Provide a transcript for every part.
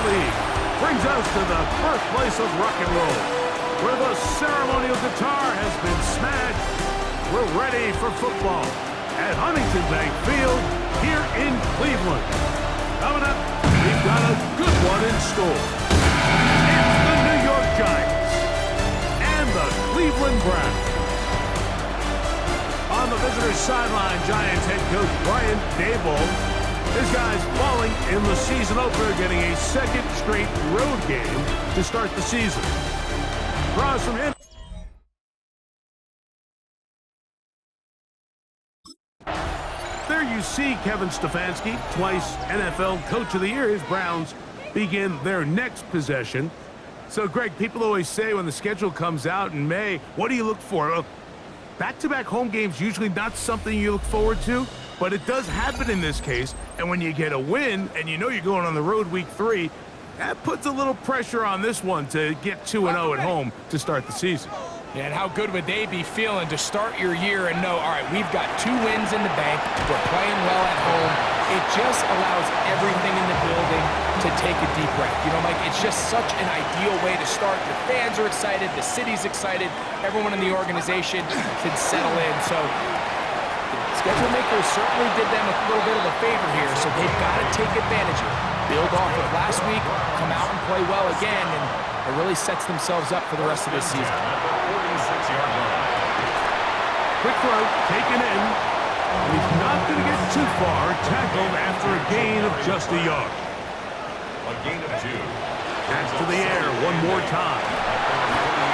League brings us to the birthplace of rock and roll, where the ceremonial guitar has been smashed. We're ready for football at Huntington Bank Field here in Cleveland. Coming up, we've got a good one in store. It's the New York Giants and the Cleveland Browns. On the visitor's sideline, Giants head coach Brian Daboll. His guys falling in the season opener, getting a second straight road game to start the season. Across from him. There you see Kevin Stefanski, twice NFL Coach of the Year. His Browns begin their next possession. So, Greg, people always say when the schedule comes out in May, what do you look for? Back-to-back home games usually not something you look forward to, but it does happen in this case. And when you get a win and you know you're going on the road week 3, that puts a little pressure on this one to get 2-0 at home to start the season. Yeah, and how good would they be feeling to start your year and know, all right, we've got 2 wins in the bank, we're playing well at home. It just allows everything in the building to take a deep breath. You know, Mike, it's just such an ideal way to start. Your fans are excited, the city's excited, everyone in the organization can settle in. So the schedule makers certainly did them a little bit of a favor here, so they've got to take advantage of it. Build off of last week, come out and play well again, and it really sets themselves up for the rest of this season. Quick throw, taken in. And he's not going to get too far. Tackled after a gain of just a yard. A gain of 2. Pass to the air one more time.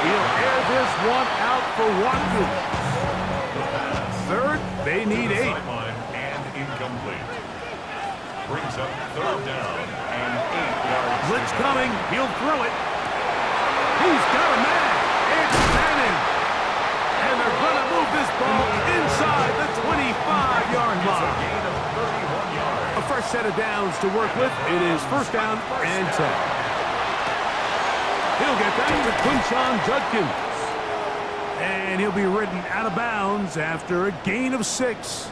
He'll air this one out for Watkins. Third, they need 8. And incomplete. Brings up 3rd down and 8 yards. Blitz coming. He'll throw it. He's got a man. It's Madden. And they're going to move this ball inside the 25-yard line. Gain of 31 yards. A fresh set of downs to work with. It is 1st down and 10. He'll get that to Quinshon Judkins. And he'll be ridden out of bounds after a gain of 6.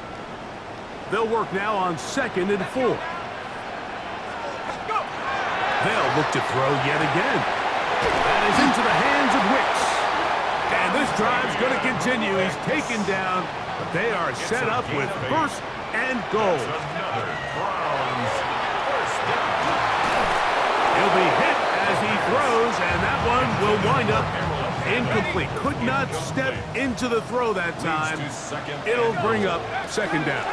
They'll work now on 2nd and 4. They'll look to throw yet again. That is into the hands of Wicks. And this drive's going to continue. He's taken down, but they are set up with 1st and goal. He'll be hit as he throws, and that one will wind up incomplete. Could not step into the throw that time. It'll bring up 2nd down.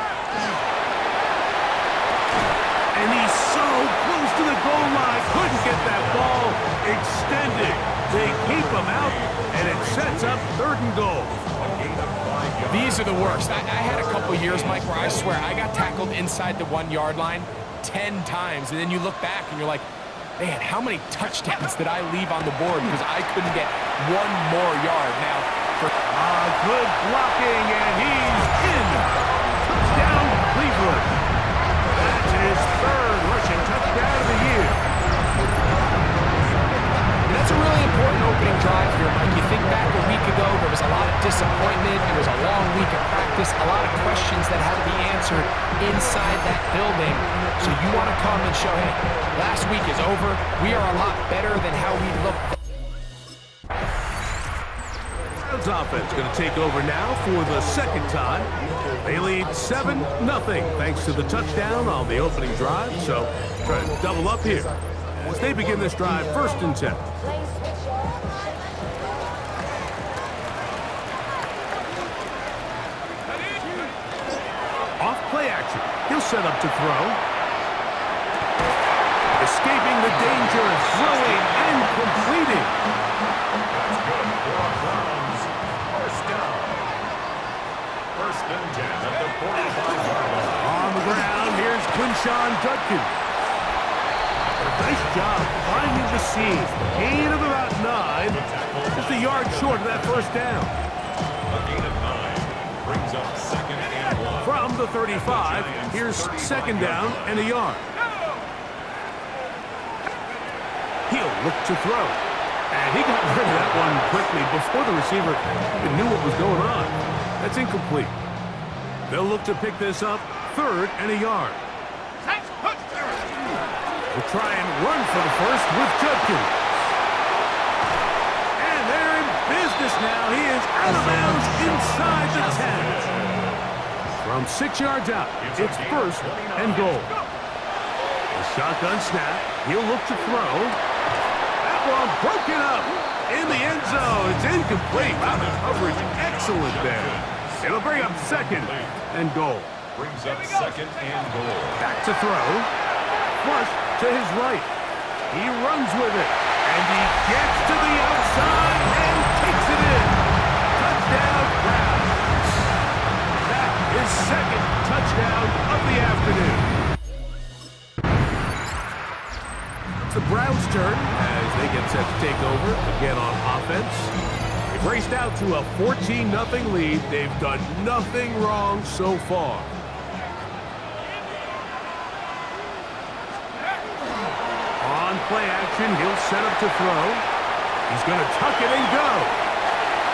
And he's so close to the goal line. Couldn't get that ball extended. They keep him out, and it sets up 3rd and goal. These are the worst. I had a couple years, Mike, where I swear I got tackled inside the 1-yard line 10 times, and then you look back and you're like, man, how many touchdowns did I leave on the board because I couldn't get 1 more yard? Now, for good blocking, and he's in. Touchdown, Cleveland. That's his 3rd rushing touchdown of the year. That's a really important opening drive here, Mike. You think back a week ago, there was a lot of disappointment. It was a long week of practice, a lot of questions that had to be answered inside that building. So you want to come and show, hey, last week is over. We are a lot better than how we looked. Browns offense going to take over now for the 2nd time. They lead 7-0 thanks to the touchdown on the opening drive. So trying to double up here as they begin this drive 1st and 10. Off play action. He'll set up to throw. Escaping the danger, throwing and completing. That's good for Browns. 1st down. 1st and 10 at the 45-yard line. On the ground, here's Quinshon Judkins. Nice job finding the seam. Gain of about 9. Just a yard short of that 1st down. A gain of 9 brings up 2nd and 1. From the 35, here's 2nd down and a yard. He'll look to throw. And he got rid of that one quickly before the receiver even knew what was going on. That's incomplete. They'll look to pick this up 3rd and a yard. We'll try and run for the first with Judkins. And they're in business now. He is out of bounds inside the 10. From 6 yards out, it's first and goal. A shotgun snap. He'll look to throw. That one broken up in the end zone. It's incomplete. Wow, the coverage excellent there. It'll bring up second and goal. Brings up second and goal. Back to throw. Flush to his right. He runs with it. And he gets to the outside and takes it in. Touchdown, Browns. That is second touchdown of the afternoon. It's the Browns' turn as they get set to take over again on offense. They've raced out to a 14-0 lead. They've done nothing wrong so far. On play action, he'll set up to throw. He's going to tuck it and go.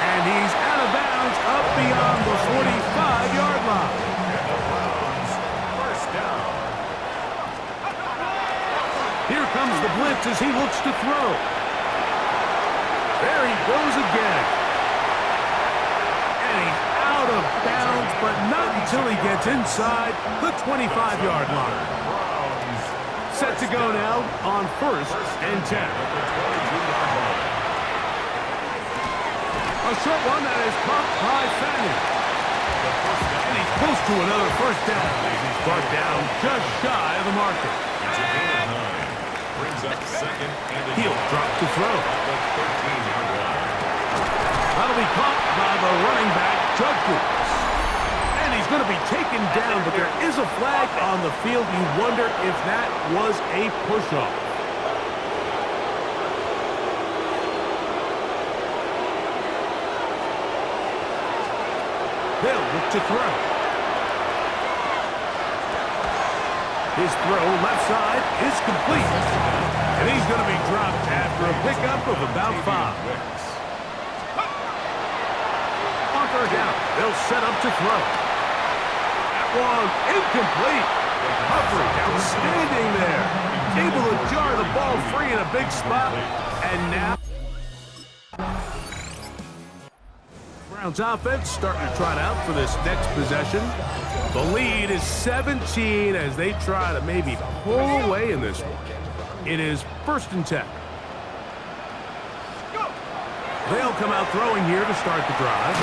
And he's out of bounds up beyond the 45-yard line. And the Browns, first down. Here comes the blitz as he looks to throw. There he goes again. And he's out of bounds, but not until he gets inside the 25-yard line. Set to go now on first and 10. A short one that is caught by Fanning. And he's close to another first down as he's brought down just shy of the marker. Brings up second and He'll drop to throw. the 13-yard line. That'll be caught by the running back, Judkins. And he's going to be taken down, but there is a flag on the field. You wonder if that was a push-off. They'll look to throw. His throw left side is complete. And he's going to be dropped after a pickup of about 5. On third down, they'll set up to throw. That one incomplete. The coverage outstanding there. Able to jar the ball free in a big spot. And now Browns offense starting to trot out for this next possession. The lead is 17 as they try to maybe pull away in this one. It is first and 10. They'll come out throwing here to start the drive.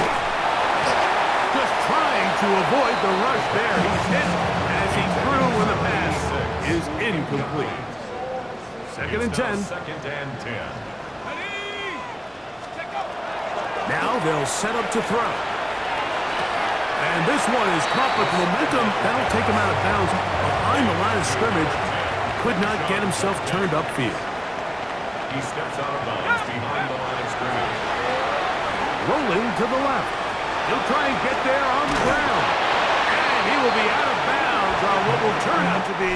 Just trying to avoid the rush there. He's hit as he threw when the pass is incomplete. Second and 10. Second and 10. Now they'll set up to throw. And this one is caught with momentum. That'll take him out of bounds behind the line of scrimmage. Could not get himself turned upfield. He steps out of bounds behind the line of scrimmage. Rolling to the left. He'll try and get there on the ground. And he will be out of bounds on what will turn out to be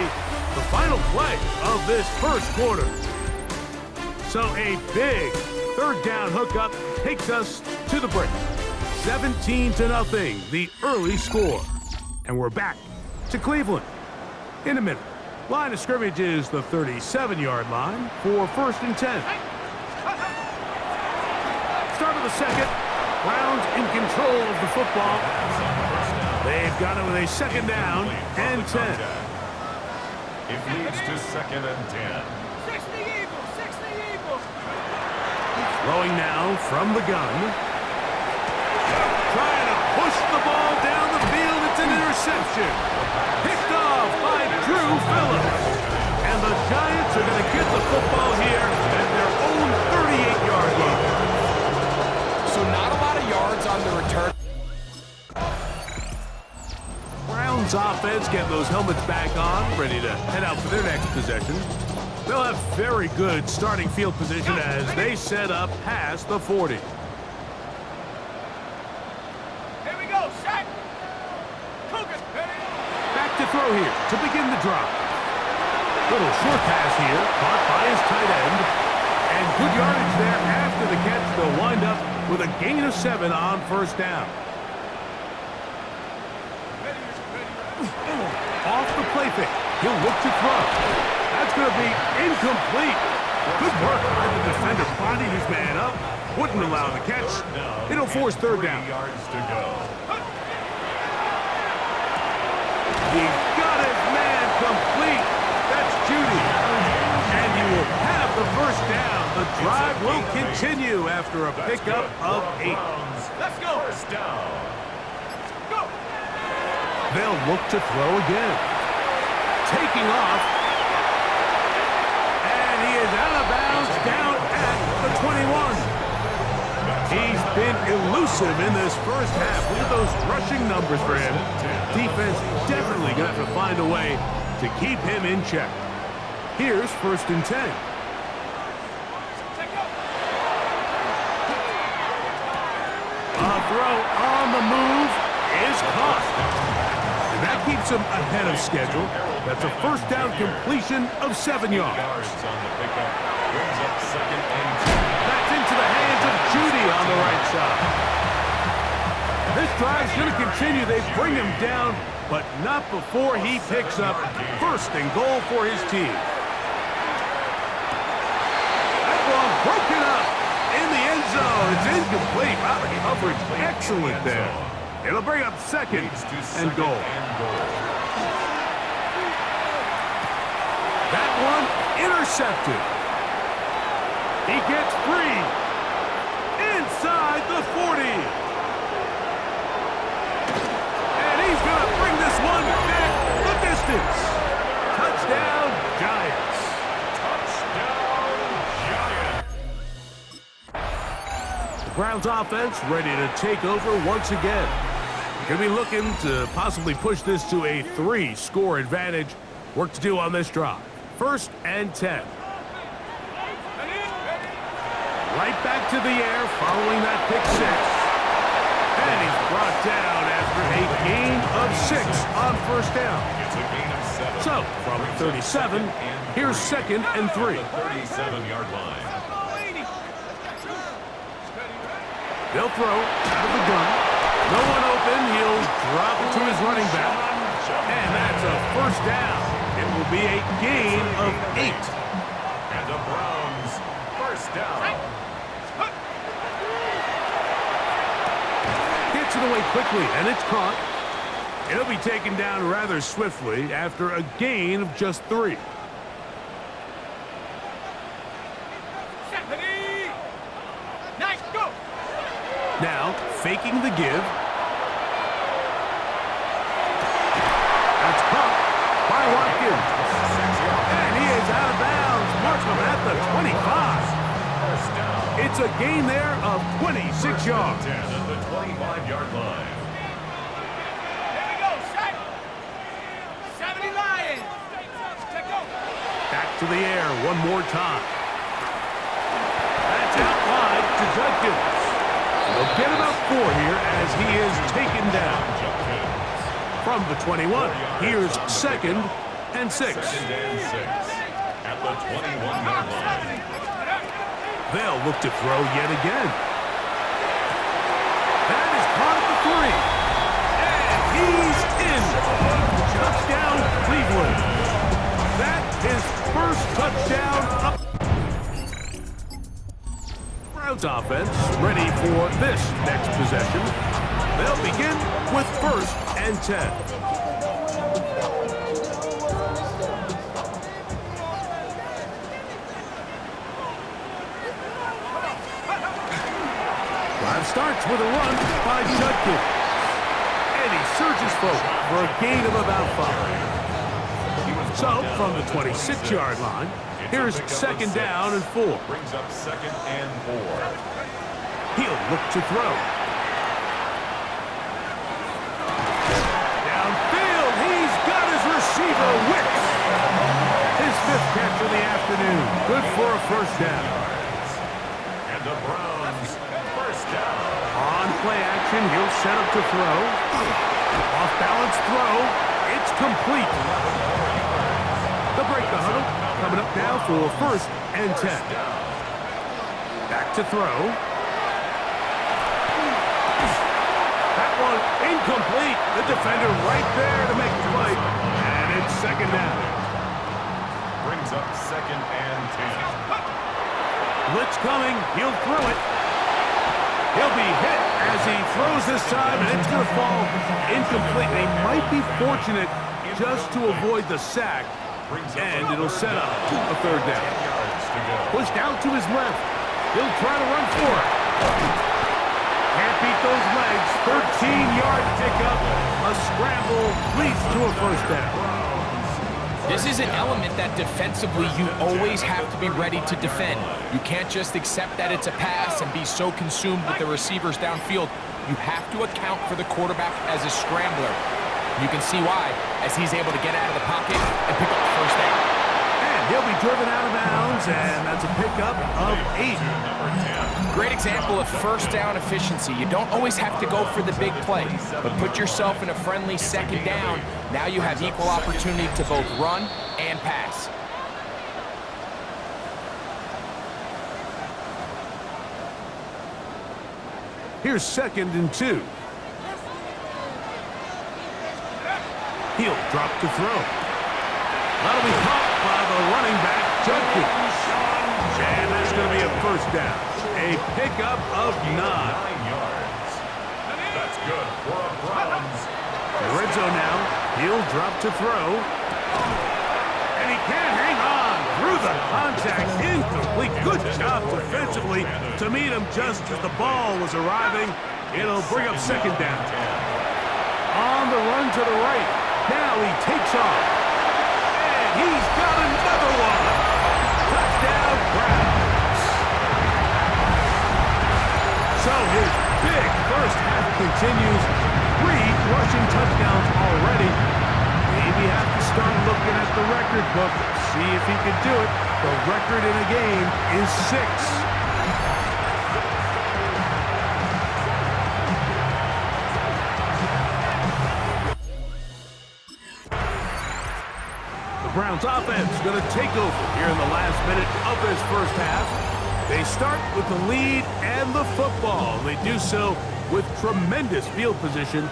the final play of this first quarter. So a big third down hookup takes us to the break. 17-0, the early score. And we're back to Cleveland in a minute. Line of scrimmage is the 37-yard line for first and 10. Start of the second. Browns in control of the football. They've got it with a second down and 10. It leads to second and 10. Throwing now from the gun. Trying to push the ball down the field. It's an interception. Picked off by Drew Phillips. And the Giants are going to get the football here at their own 38-yard line. So not a lot of yards on the return. Browns offense getting those helmets back on, ready to head out for their next possession. They'll have very good starting field position as they set up past the 40. Here we go, set. Back to throw here to begin the drive. Little short pass here, caught by his tight end. And good yardage there after the catch. They'll wind up with a gain of 7 on first down. Off the play fake. He'll look to throw. That's going to be incomplete. Good work by the defender, finding his man up. Wouldn't allow the catch. It'll force third down. 3 yards to go. He's got his man complete. That's Judy. And you will have the first down. The drive will continue after a pickup of 8. Let's go. First down. Go. They'll look to throw again. Taking off. And he is out of bounds down at the 21. He's been elusive in this first half. Look at those rushing numbers for him. Defense definitely going to have to find a way to keep him in check. Here's 1st and 10. A throw on the move is caught. And that keeps him ahead of schedule. That's a first down completion of 7 yards. On the pickup. Brings up 2nd and 10. That's into the hands of Judy on the right side. This drive's going to continue. They bring him down, but not before he picks up 1st and goal for his team. That ball broken up in the end zone. It's incomplete. Wow, the coverage excellent there. It'll bring up 2nd and goal. That one intercepted. He gets free inside the 40. And he's going to bring this one back the distance. Touchdown, Giants. Touchdown, Giants. The Browns offense ready to take over once again. Going to be looking to possibly push this to a 3-score advantage. Work to do on this drive. 1st and 10. Right back to the air following that pick 6. And he's brought down after a gain of 6 on 1st down. It's a gain of 7. So, from 37, here's 2nd and 3. 37-yard line. They'll throw out of the gun. No one open. He'll drop it to his running back. And that's a first down. It will be a gain of 8. And the Browns, first down. Gets it away quickly, and it's caught. It'll be taken down rather swiftly after a gain of just 3. Nice, go. Now, faking the give. That's caught by Watkins. And he is out of bounds. Markham at the 25. It's a gain there of 26 yards. 10 at the 25-yard line. Here we go, set. 70 Lions. Let go. Back to the air one more time. That's out wide to Judkins. They'll get about 4 here as he is taken down. From the 21, here's 2nd and 6. 2nd and 6 at the 21-yard line. They'll look to throw yet again. That is caught at the 3. And he's in. Touchdown, Cleveland. That is first touchdown up. Browns offense ready for this next possession. They'll begin with 1st and 10. Drive starts with a run by Judkins. And he surges forward for a gain of about 5. So, from the 26-yard line, here's 2nd down and 4. Brings up 2nd and 4. He'll look to throw. Downfield, he's got his receiver, Wicks. His 5th catch of the afternoon. Good for a first down. And the Browns, first down. On play action, he'll set up to throw. Off balance throw. It's complete. They'll break the huddle. Coming up now for 1st and 10. Back to throw. That one incomplete. The defender right there to make the play. And it's 2nd down. Brings up 2nd and 10. Blitz coming. He'll throw it. He'll be hit as he throws this time, and it's going to fall incomplete. They might be fortunate just to avoid the sack, and it'll set up a 3rd down. Pushed out to his left. He'll try to run for it. Can't beat those legs. 13-yard pickup. A scramble leads to a 1st down. This is an element that defensively you always have to be ready to defend. You can't just accept that it's a pass and be so consumed with the receivers downfield. You have to account for the quarterback as a scrambler. You can see why, as he's able to get out of the pocket and pick up the 1st down. And he'll be driven out of bounds, and that's a pickup of 8. Great example of 1st down efficiency. You don't always have to go for the big play, but put yourself in a friendly 2nd down. Now you have equal opportunity to both run and pass. Here's 2nd and 2. He'll drop to throw. That'll be caught by the running back, Judkins. And that's going to be a 1st down. A pickup of 9. 9 yards. That's good for a Browns. Red zone now. He'll drop to throw. And he can't hang on through the contact. Incomplete. Good job defensively to meet him just as the ball was arriving. It'll bring up 2nd down. On the run to the right. Now he takes off. And he's got another one. Touchdown, Browns. So his big 1st half continues. 3 rushing touchdowns already. Maybe have to start looking at the record book. See if he can do it. The record in a game is 6. Browns offense going to take over here in the last minute of this 1st half. They start with the lead and the football. They do so with tremendous field position.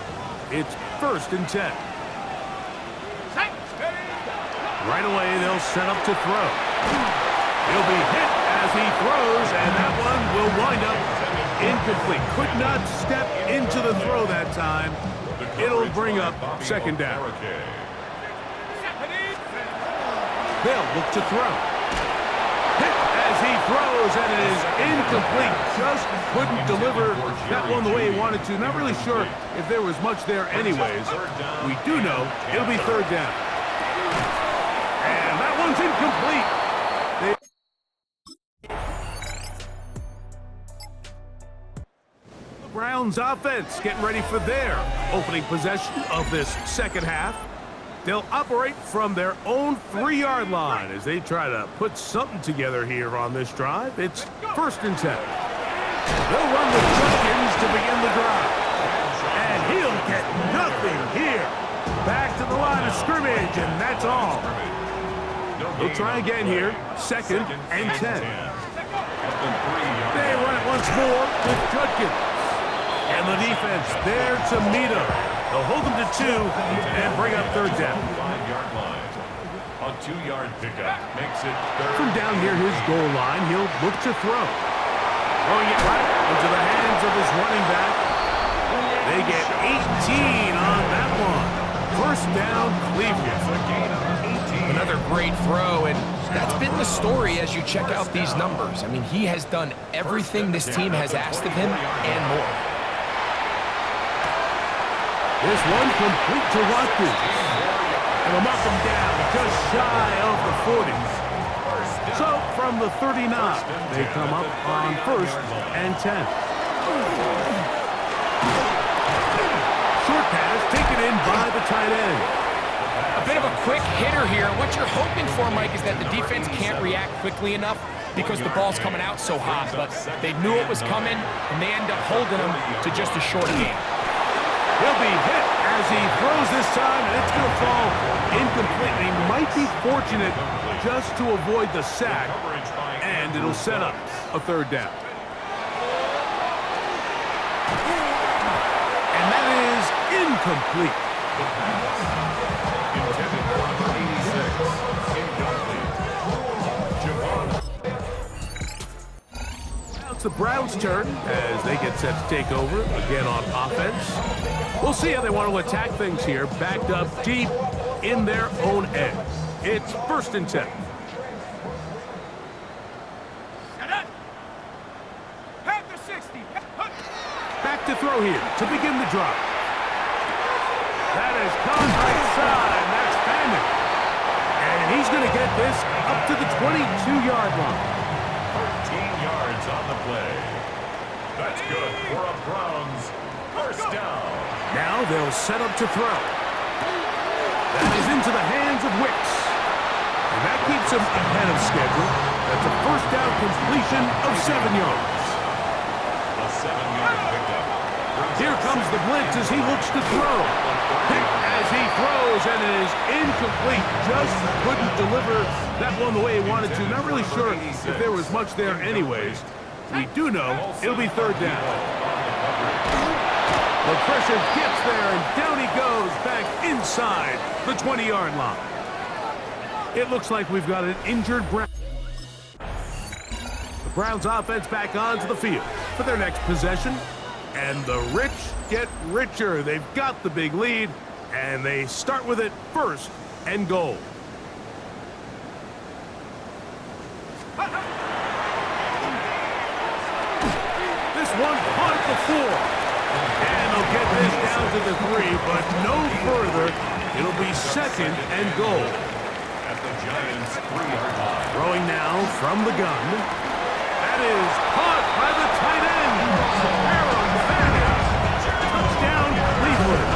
It's 1st and 10. Right away, they'll set up to throw. He'll be hit as he throws, and that one will wind up incomplete. Could not step into the throw that time. It'll bring up 2nd down. They'll look to throw. Hit as he throws, and it is incomplete. Just couldn't deliver that one the way he wanted to. Not really sure if there was much there anyways. We do know it'll be 3rd down. And that one's incomplete. The Browns offense getting ready for their opening possession of this 2nd half. They'll operate from their own 3-yard line as they try to put something together here on this drive. It's 1st and 10. They'll run with Judkins to begin the drive. And he'll get nothing here. Back to the line of scrimmage, and that's all. They'll try again here, 2nd and 10. They run it once more with Judkins. And the defense there to meet him. They'll hold them to 2 and bring up 3rd down. 5-yard line. A 2-yard pickup makes it 3rd. From down near his goal line, he'll look to throw. Throwing it right into the hands of his running back. They get 18 on that one. 1st down, Cleveland. Another great throw, and that's been the story as you check out these numbers. I mean, he has done everything this team has asked of him and more. This one complete to Watkins. And they'll knock him down just shy of the 40. So from the 39, they come up on 1st and 10. Short pass taken in by the tight end. A bit of a quick hitter here. What you're hoping for, Mike, is that the defense can't react quickly enough because the ball's coming out so hot. But they knew it was coming, and they end up holding them to just a short game. He'll be hit as he throws this time, and it's going to fall incomplete. He might be fortunate just to avoid the sack, and it'll set up a 3rd down. And that is incomplete. Intended for number 86. Incomplete. it's the Browns' turn as they get set to take over again on offense. We'll see how they want to attack things here, backed up deep in their own end. It's 1st and 10. Back to throw here to begin the drive. That is caught right side. That's Famine. And he's going to get this up to the 22-yard line. 13 yards on the play. That's good for a Browns 1st down. Now they'll set up to throw. That is into the hands of Wicks. And that keeps him ahead of schedule. That's a 1st down completion of 7 yards. A 7-yard pickup. Here comes the blitz as he looks to throw. Picked as he throws, and it is incomplete. Just couldn't deliver that one the way he wanted to. Not really sure if there was much there anyways. We do know it'll be 3rd down. The pressure gets there, and down he goes back inside the 20-yard line. It looks like we've got an injured Brown. The Browns offense back onto the field for their next possession. And the rich get richer. They've got the big lead, and they start with it 1st and goal. This one caught at the 4. And they'll get this down to the 3, but no further. It'll be 2nd and goal. At the Giants' 3-yard line. Throwing now from the gun. That is caught by the tight end. Touchdown, Cleveland.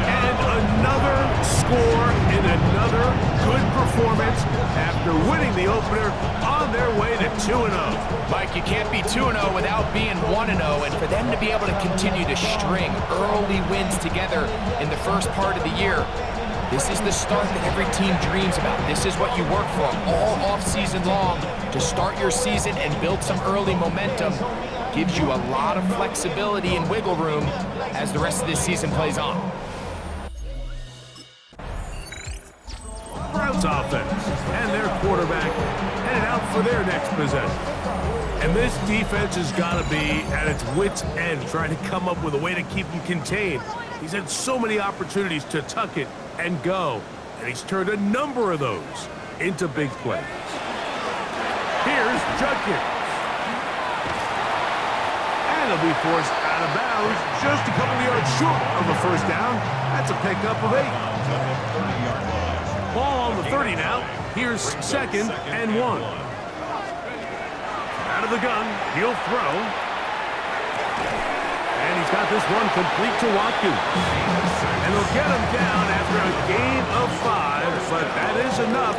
And another score in another good performance after winning the opener on their way to 2-0. Mike, you can't be 2-0 without being 1-0, and for them to be able to continue to string early wins together in the first part of the year, this is the start that every team dreams about. This is what you work for all off-season long to start your season and build some early momentum. Gives you a lot of flexibility and wiggle room as the rest of this season plays on. Browns offense and their quarterback headed out for their next possession. And this defense has got to be at its wits' end trying to come up with a way to keep him contained. He's had so many opportunities to tuck it and go, and he's turned a number of those into big plays. Here's Judkins. And he'll be forced out of bounds just a couple of yards short of a 1st down. That's a pickup of 8. Ball on the 30 now. Here's 2nd and 1. Out of the gun, he'll throw. And he's got this one complete to Watkins. And he'll get him down after a gain of 5, but that is enough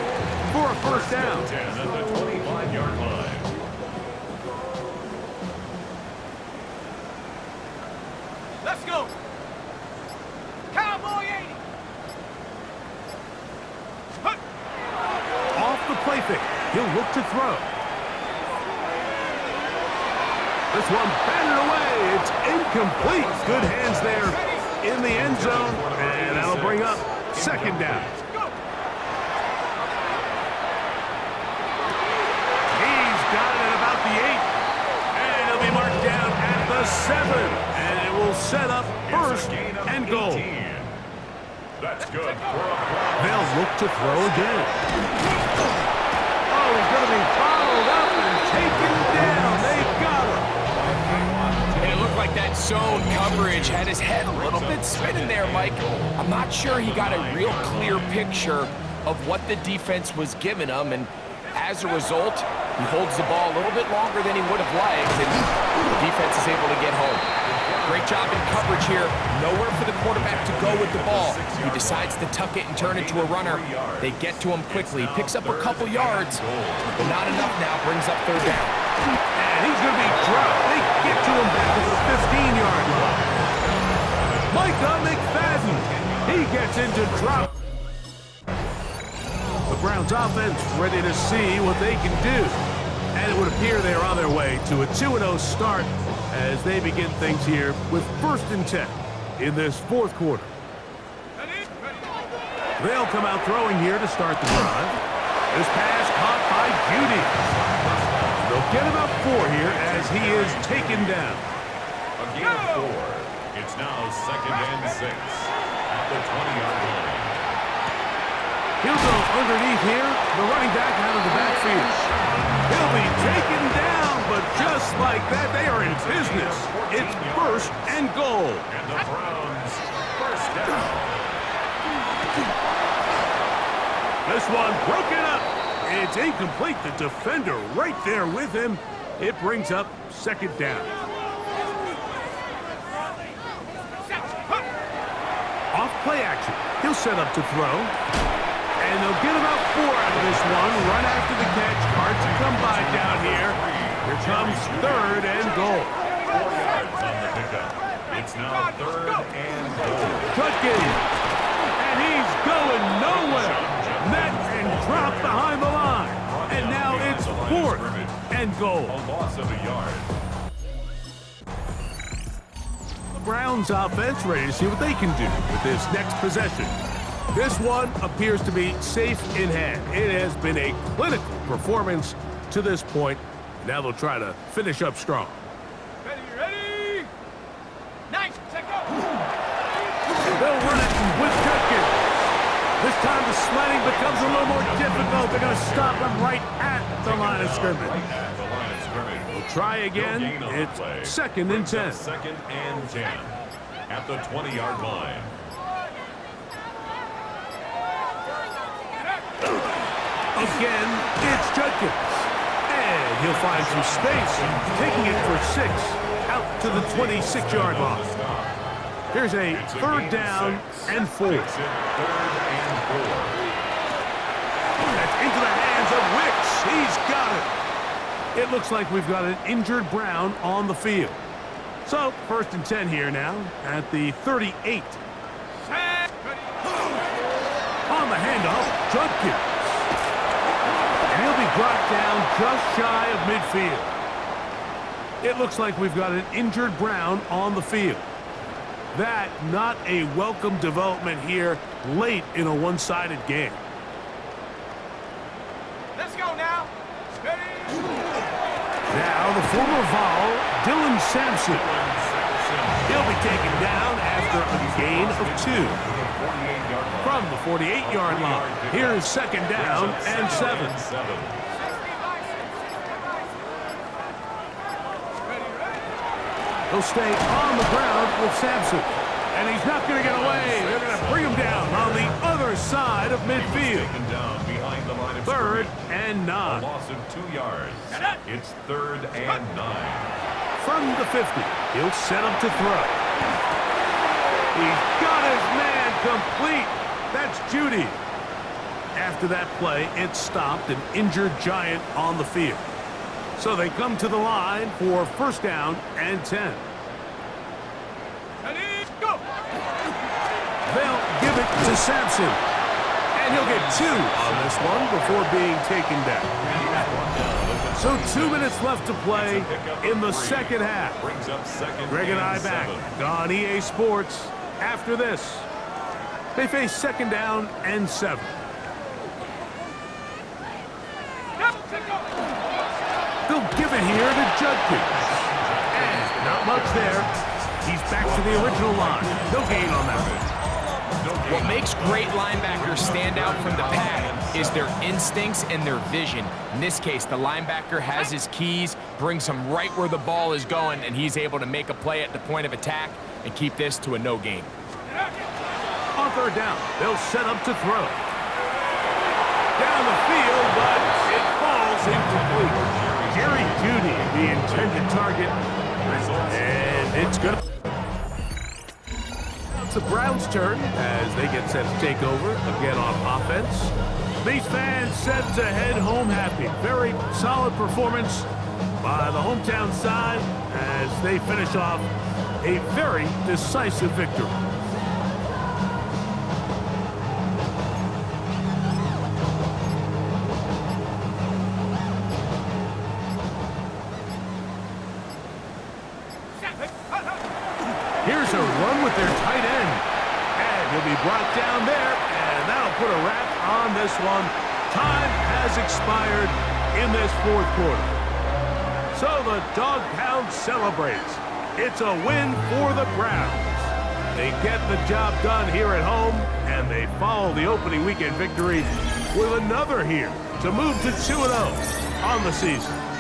for a 1st down. 10 at the 25-yard line. Let's go. Cowboy 80. Off the play fake, he'll look to throw. This one batted away. It's incomplete. Good hands there in the end zone, and that'll bring up 2nd down. He's got it at about the 8, and he'll be marked down at the 7, and it will set up 1st and goal. That's good for a Browns. They'll look to throw again. Oh, he's going to be followed up and taken down. They've got him. And it looked like that zone coverage had his head a little bit spinning there, Mike. I'm not sure he got a real clear picture of what the defense was giving him, and as a result, he holds the ball a little bit longer than he would have liked, and the defense is able to get home. Great job in coverage here. Nowhere for the quarterback to go with the ball. He decides to tuck it and turn it to a runner. They get to him quickly. Picks up a couple yards, but not enough now. Brings up 3rd down. And he's going to be dropped. They get to him back at the 15-yard line. Micah McFadden. He gets into drop. The Browns offense ready to see what they can do. And it would appear they're on their way to a 2-0 start as they begin things here with 1st and 10 in this 4th quarter. They'll come out throwing here to start the drive. This pass caught by Judy. They'll get about 4 here as he is taken down. A gain of 4. It's now 2nd and 6 at the 20-yard line. He'll go underneath here. The running back out of the backfield. He'll be taken down, but just like that, they are in business. It's 1st and goal. And the Browns, 1st down. This one broken up. It's incomplete. The defender right there with him. It brings up 2nd down. Off play action. He'll set up to throw. And they'll get about 4 out of this one. Run after the catch. Hard to come by down here. Here comes 3rd and goal. 4 yards on the pickup. It's now 3rd and goal. Judkins. And he's going nowhere. Met and dropped behind the line. And now it's 4th and goal. A loss of a yard. The Browns offense ready to see what they can do with this next possession. This one appears to be safe in hand. It has been a clinical performance to this point. Now they'll try to finish up strong. Ready? Nice, set, go. They'll run it with Judkins. This time the sledding becomes a little more difficult. They're going to stop him right at the line of scrimmage. Right at the line of scrimmage. We'll try again. No gain on the play. It's 2nd and 10. 2nd and 10 at the 20-yard line. Again, it's Judkins. And he'll find some space, taking it for 6 out to the 26-yard line. Here's a 3rd down and 4. Takes it 3rd and 4. That's into the hands of Wicks. He's got it. It looks like we've got an injured Brown on the field. So, 1st and 10 here now at the 38. On the handoff, Judkins. And he'll be brought down just shy of midfield. It looks like we've got an injured Brown on the field. That not a welcome development here late in a one-sided game. Let's go now. Ready? Now the former Vol, Dylan Sampson. He'll be taken down after a gain of 2. From the 48-yard line. Here is 2nd down and 7. He'll stay on the ground with Sampson. And he's not going to get away. They're going to bring him down on the other side of midfield. 3rd and 9. A loss of 2 yards. It's 3rd and 9. From the 50, he'll set him to throw. He's got his man complete. That's Judy. After that play, it stopped an injured Giant on the field. So they come to the line for 1st down and 10. Ready, go. They'll give it to Sampson. And he'll get 2 on this one before being taken down. So 2 minutes left to play in the 2nd half. Greg and I back on EA Sports after this. They face 2nd down and 7. They'll give it here to Judkins. And not much there. He's back to the original line. No gain on that one. What makes great linebackers stand out from the pack is their instincts and their vision. In this case, the linebacker has his keys, brings him right where the ball is going, and he's able to make a play at the point of attack and keep this to a no gain. On 3rd down, they'll set up to throw. Down the field, but it falls incomplete. Jerry Judy, the intended target, and it's good. It's the Browns' turn as they get set to take over again on offense. These fans set to head home happy. Very solid performance by the hometown side as they finish off a very decisive victory. Here's a run with their tight end. And he'll be brought down there, and that'll put a wrap on this one. Time has expired in this 4th quarter. So the Dog Pound celebrates. It's a win for the Browns. They get the job done here at home, and they follow the opening weekend victory with another here to move to 2-0 on the season.